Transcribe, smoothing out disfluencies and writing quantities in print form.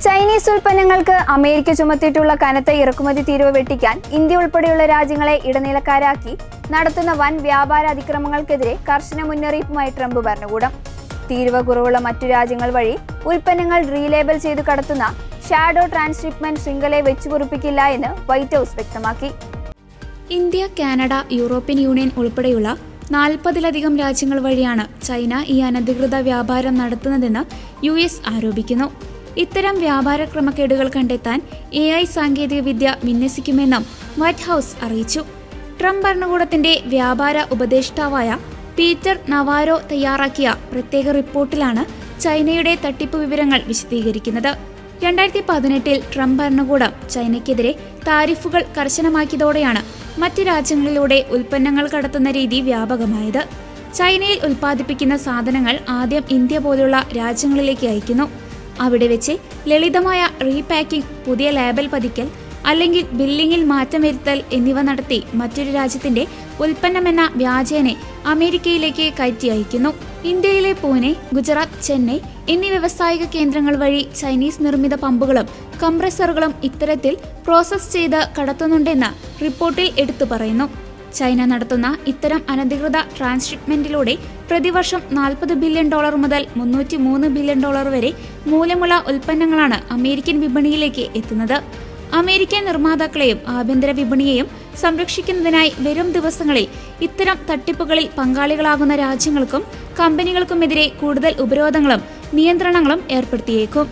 Chinese ഉൽപ്പന്നങ്ങൾക്ക് America ചുമത്തിയിട്ടുള്ള കനത്ത ഇറക്കുമതി തീരുവ വെട്ടിക്കാൻ ഇന്ത്യ ഉൾപ്പെടെയുള്ള രാജ്യങ്ങളെ ഇടനിലക്കാരാക്കി നടത്തുന്ന വൻ വ്യാപാര അതിക്രമങ്ങൾക്കെതിരെ കർശന മുന്നറിയിപ്പുമായി ട്രംപ് ഭരണകൂടം. തീരുവ കുറവുള്ള മറ്റു രാജ്യങ്ങൾ വഴി ഉൽപ്പന്നങ്ങൾ റീലേബൽ ചെയ്തു കടത്തുന്ന ഷാഡോ ട്രാൻസ്ഷിപ്മെന്റ് ശൃംഖലയെ വെച്ചുപൊറുപ്പിക്കില്ല എന്ന് വൈറ്റ് ഹൌസ് വ്യക്തമാക്കി. ഇന്ത്യ, കാനഡ, യൂറോപ്യൻ യൂണിയൻ ഉൾപ്പെടെയുള്ള 40-ലധികം രാജ്യങ്ങൾ വഴിയാണ് ചൈന ഈ അനധികൃത വ്യാപാരം നടത്തുന്നതെന്ന് US ആരോപിക്കുന്നു. ഇത്തരം വ്യാപാര ക്രമക്കേടുകൾ കണ്ടെത്താൻ AI സാങ്കേതികവിദ്യ വിന്യസിക്കുമെന്നും വൈറ്റ് ഹൌസ് അറിയിച്ചു. ട്രംപ് ഭരണകൂടത്തിന്റെ വ്യാപാര ഉപദേഷ്ടാവായ പീറ്റർ നവാരോ തയ്യാറാക്കിയ പ്രത്യേക റിപ്പോർട്ടിലാണ് ചൈനയുടെ തട്ടിപ്പ് വിവരങ്ങൾ വിശദീകരിക്കുന്നത്. 2018-ൽ ട്രംപ് ഭരണകൂടം ചൈനയ്ക്കെതിരെ താരിഫുകൾ കർശനമാക്കിയതോടെയാണ് മറ്റ് രാജ്യങ്ങളിലൂടെ ഉൽപ്പന്നങ്ങൾ കടത്തുന്ന രീതി വ്യാപകമായത്. ചൈനയിൽ ഉൽപ്പാദിപ്പിക്കുന്ന സാധനങ്ങൾ ആദ്യം ഇന്ത്യ പോലുള്ള രാജ്യങ്ങളിലേക്ക് അയക്കുന്നു. അവിടെ വെച്ച് ലളിതമായ റീപാക്കിംഗ്, പുതിയ ലേബൽ പതിക്കൽ അല്ലെങ്കിൽ ബില്ലിംഗിൽ മാറ്റം വരുത്തൽ എന്നിവ നടത്തി മറ്റൊരു രാജ്യത്തിന്റെ ഉൽപ്പന്നമെന്ന വ്യാജേനെ അമേരിക്കയിലേക്ക് കയറ്റി അയക്കുന്നു. ഇന്ത്യയിലെ പൂനെ, ഗുജറാത്ത്, ചെന്നൈ എന്നീ വ്യവസായിക കേന്ദ്രങ്ങൾ വഴി ചൈനീസ് നിർമ്മിത പമ്പുകളും കംപ്രസറുകളും ഇത്തരത്തിൽ പ്രോസസ് ചെയ്ത് കടത്തുന്നുണ്ടെന്ന് റിപ്പോർട്ടിൽ എടുത്തു പറയുന്നു. ചൈന നടത്തുന്ന ഇത്തരം അനധികൃത ട്രാൻസ്ഷിപ്മെന്റിലൂടെ പ്രതിവർഷം $40 ബില്യൺ മുതൽ $303 ബില്യൺ വരെ മൂല്യമുള്ള ഉൽപ്പന്നങ്ങളാണ് അമേരിക്കൻ വിപണിയിലേക്ക് എത്തുന്നത്. അമേരിക്കൻ നിർമ്മാതാക്കളെയും ആഭ്യന്തര വിപണിയെയും സംരക്ഷിക്കുന്നതിനായി വരും ദിവസങ്ങളിൽ ഇത്തരം തട്ടിപ്പുകളിൽ പങ്കാളികളാകുന്ന രാജ്യങ്ങൾക്കും കമ്പനികൾക്കുമെതിരെ കൂടുതൽ ഉപരോധങ്ങളും നിയന്ത്രണങ്ങളും ഏർപ്പെടുത്തിയേക്കും.